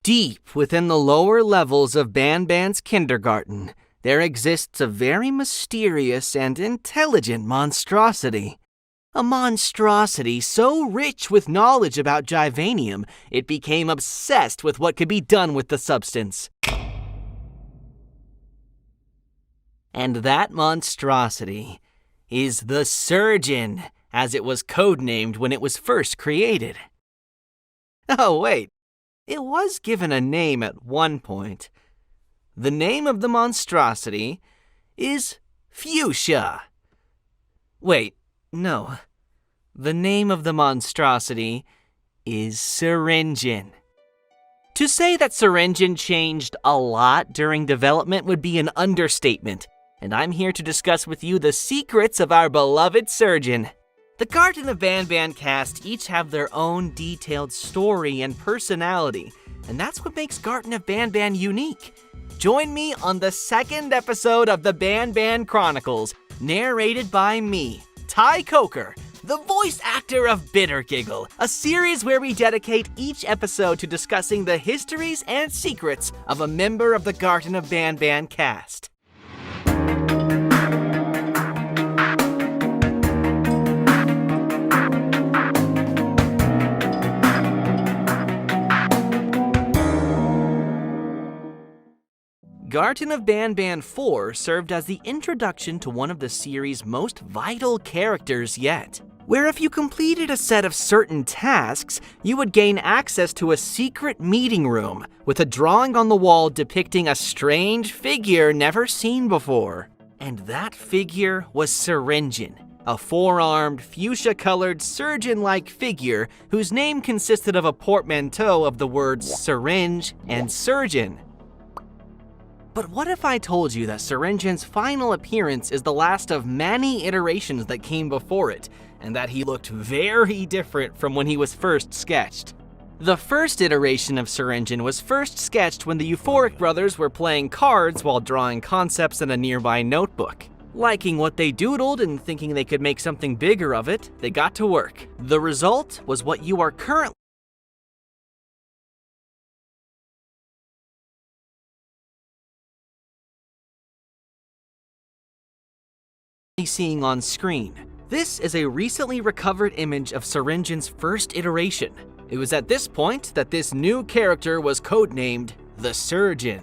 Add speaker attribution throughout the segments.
Speaker 1: Deep within the lower levels of Banban's kindergarten, there exists a very mysterious and intelligent monstrosity. A monstrosity so rich with knowledge about Givanium, it became obsessed with what could be done with the substance. And that monstrosity is the Surgeon, as it was codenamed when it was first created. Oh, wait. It was given a name at one point. The name of the monstrosity is Fuchsia. Wait, no. The name of the monstrosity is cyringeon. To say that cyringeon changed a lot during development would be an understatement, and I'm here to discuss with you the secrets of our beloved surgeon. The Garten of Banban cast each have their own detailed story and personality, and that's what makes Garten of Banban unique. Join me on the second episode of the Banban Chronicles, narrated by me, Ty Coker, the voice actor of Bittergiggle, a series where we dedicate each episode to discussing the histories and secrets of a member of the Garten of Banban cast. Garten of Banban 4 served as the introduction to one of the series' most vital characters yet, where if you completed a set of certain tasks, you would gain access to a secret meeting room with a drawing on the wall depicting a strange figure never seen before. And that figure was cyringeon, a four-armed, fuchsia-colored, surgeon-like figure whose name consisted of a portmanteau of the words syringe and surgeon. But what if I told you that Syringeon's final appearance is the last of many iterations that came before it, and that he looked very different from when he was first sketched? The first iteration of Cyringeon was first sketched when the Euphoric brothers were playing cards while drawing concepts in a nearby notebook. Liking what they doodled and thinking they could make something bigger of it, they got to work. The result was what you are currently seeing on screen. This is a recently recovered image of Syringeon's first iteration. It was at this point that this new character was codenamed the Surgeon.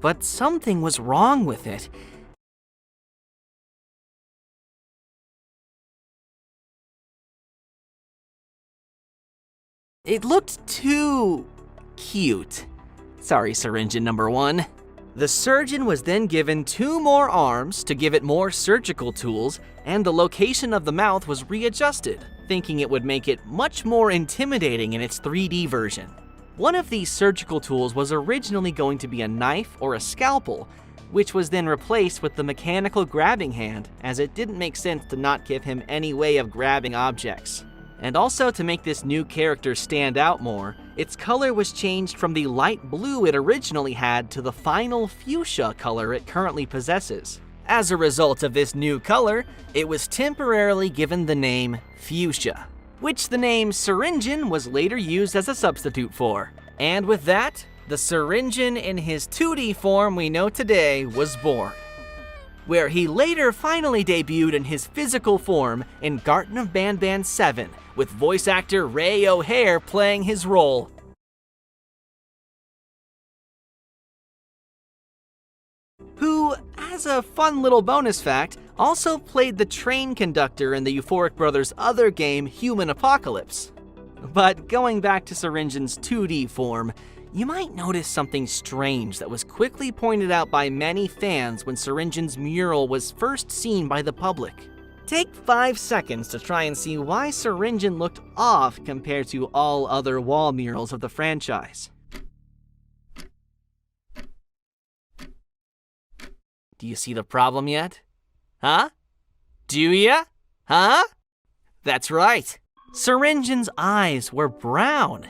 Speaker 1: But something was wrong with it. It looked too cute. Sorry, Syringeon number 1. The surgeon was then given 2 more arms to give it more surgical tools, and the location of the mouth was readjusted, thinking it would make it much more intimidating in its 3D version. One of these surgical tools was originally going to be a knife or a scalpel, which was then replaced with the mechanical grabbing hand, as it didn't make sense to not give him any way of grabbing objects. And also to make this new character stand out more, its color was changed from the light blue it originally had to the final fuchsia color it currently possesses. As a result of this new color, it was temporarily given the name Fuchsia, which the name Cyringeon was later used as a substitute for. And with that, the Cyringeon in his 2D form we know today was born, where he later finally debuted in his physical form in Garten of Banban 7, with voice actor Ray O'Hare playing his role. Who, as a fun little bonus fact, also played the train conductor in the Euphoric Brothers' other game, Human Apocalypse. But going back to Syringeon's 2D form, you might notice something strange that was quickly pointed out by many fans when Syringeon's mural was first seen by the public. Take 5 seconds to try and see why Cyringeon looked off compared to all other wall murals of the franchise. Do you see the problem yet? Huh? Do ya? Huh? That's right. Cyringeon's eyes were brown,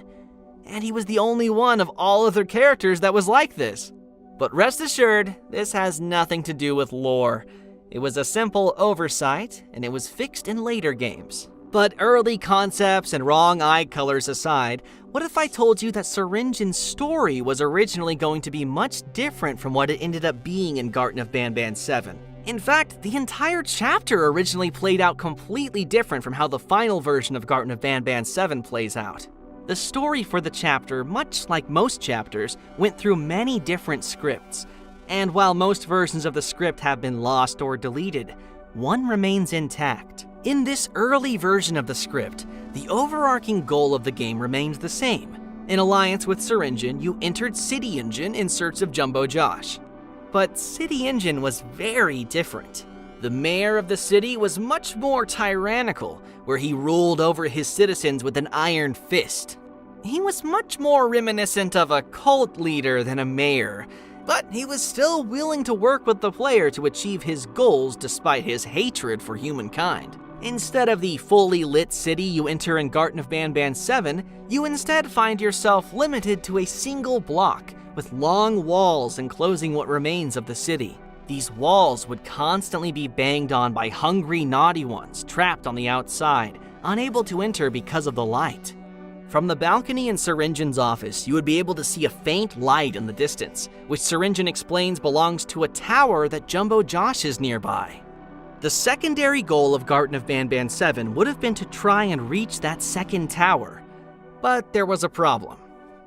Speaker 1: and he was the only one of all other characters that was like this. But rest assured, this has nothing to do with lore. It was a simple oversight, and it was fixed in later games. But early concepts and wrong eye colors aside, what if I told you that Cyringeon's story was originally going to be much different from what it ended up being in Garten of Banban 7? In fact, the entire chapter originally played out completely different from how the final version of Garten of Banban 7 plays out. The story for the chapter, much like most chapters, went through many different scripts. And while most versions of the script have been lost or deleted, one remains intact. In this early version of the script, the overarching goal of the game remained the same. In alliance with cyringeon, you entered cyringeon in search of Jumbo Josh. But cyringeon was very different. The mayor of the city was much more tyrannical, where he ruled over his citizens with an iron fist. He was much more reminiscent of a cult leader than a mayor, but he was still willing to work with the player to achieve his goals despite his hatred for humankind. Instead of the fully lit city you enter in Garten of Banban 7, you instead find yourself limited to a single block, with long walls enclosing what remains of the city. These walls would constantly be banged on by hungry, naughty ones trapped on the outside, unable to enter because of the light. From the balcony in Cyringeon's office, you would be able to see a faint light in the distance, which Cyringeon explains belongs to a tower that Jumbo Josh is nearby. The secondary goal of Garten of Banban 7 would have been to try and reach that second tower. But there was a problem.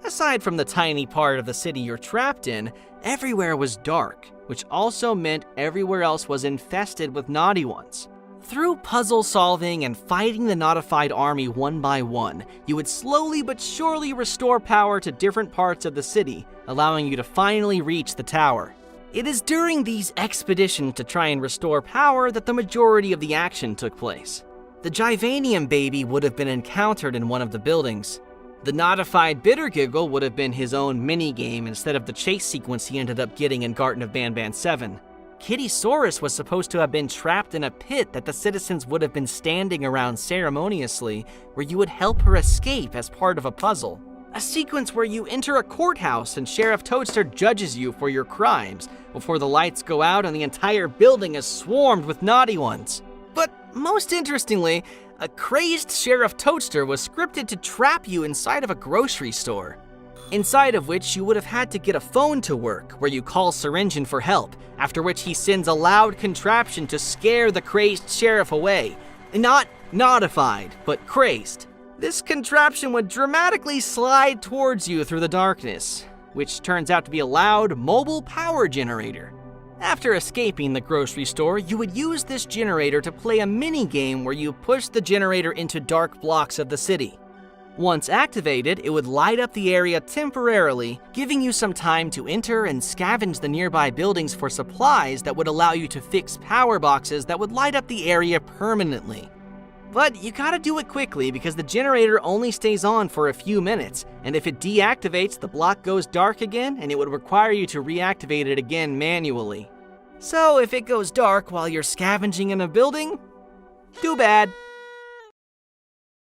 Speaker 1: Aside from the tiny part of the city you're trapped in, everywhere was dark, which also meant everywhere else was infested with naughty ones. Through puzzle solving and fighting the notified army one by one, you would slowly but surely restore power to different parts of the city, allowing you to finally reach the tower. It is during these expeditions to try and restore power that the majority of the action took place. The Givanium baby would have been encountered in one of the buildings. The notified Bittergiggle would have been his own minigame instead of the chase sequence he ended up getting in Garten of Banban 7. Kittysaurus was supposed to have been trapped in a pit that the citizens would have been standing around ceremoniously, where you would help her escape as part of a puzzle. A sequence where you enter a courthouse and Sheriff Toadster judges you for your crimes, before the lights go out and the entire building is swarmed with naughty ones. But most interestingly, a crazed Sheriff Toadster was scripted to trap you inside of a grocery store, inside of which you would have had to get a phone to work where you call Cyringeon for help, after which he sends a loud contraption to scare the crazed sheriff away. Not notified, but crazed. This contraption would dramatically slide towards you through the darkness, which turns out to be a loud mobile power generator. After escaping the grocery store, you would use this generator to play a mini-game where you push the generator into dark blocks of the city. Once activated, it would light up the area temporarily, giving you some time to enter and scavenge the nearby buildings for supplies that would allow you to fix power boxes that would light up the area permanently. But you gotta do it quickly because the generator only stays on for a few minutes, and if it deactivates, the block goes dark again and it would require you to reactivate it again manually. So if it goes dark while you're scavenging in a building, too bad.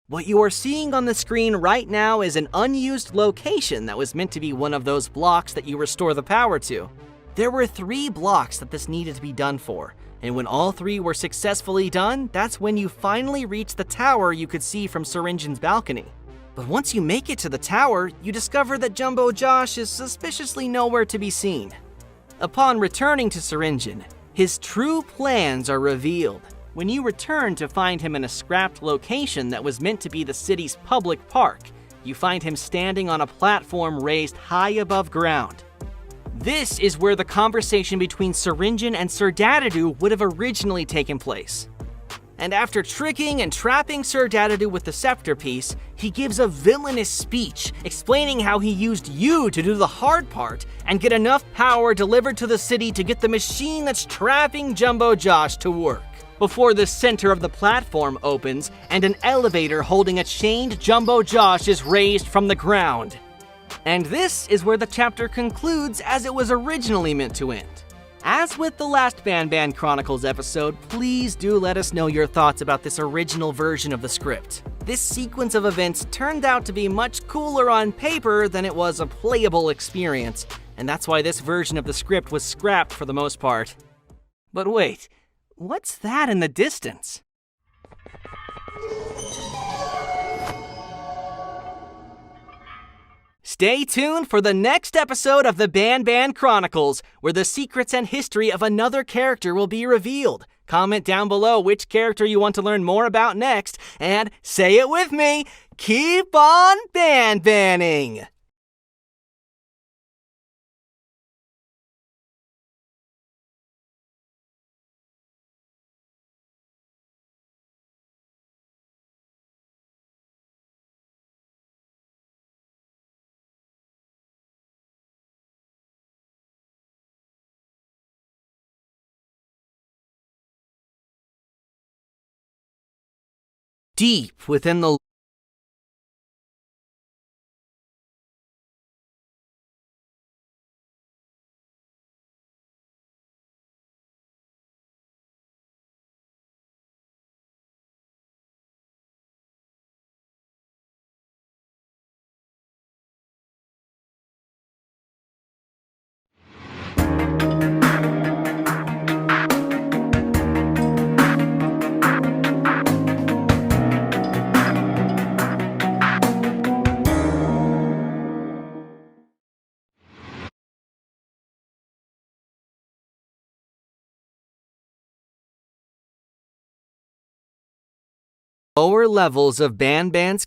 Speaker 1: What you are seeing on the screen right now is an unused location that was meant to be one of those blocks that you restore the power to. There were 3 blocks that this needed to be done for, and when all 3 were successfully done, that's when you finally reach the tower you could see from Cyringeon's balcony. But once you make it to the tower, you discover that Jumbo Josh is suspiciously nowhere to be seen. Upon returning to Cyringeon, his true plans are revealed when you return to find him in a scrapped location that was meant to be the city's public park. You find him standing on a platform raised high above ground. This is where the conversation between Cyringeon and Sir Dadadoo would have originally taken place. And after tricking and trapping Sir Dadadoo with the scepter piece, he gives a villainous speech explaining how he used you to do the hard part and get enough power delivered to the city to get the machine that's trapping Jumbo Josh to work. Before the center of the platform opens and an elevator holding a chained Jumbo Josh is raised from the ground. And this is where the chapter concludes as it was originally meant to end. As with the last Banban Chronicles episode, please do let us know your thoughts about this original version of the script. This sequence of events turned out to be much cooler on paper than it was a playable experience, and that's why this version of the script was scrapped for the most part. But wait, what's that in the distance? Stay tuned for the next episode of the Ban Chronicles, where the secrets and history of another character will be revealed. Comment down below which character you want to learn more about next, and say it with me, keep on banning! Deep within the lower levels of Ban's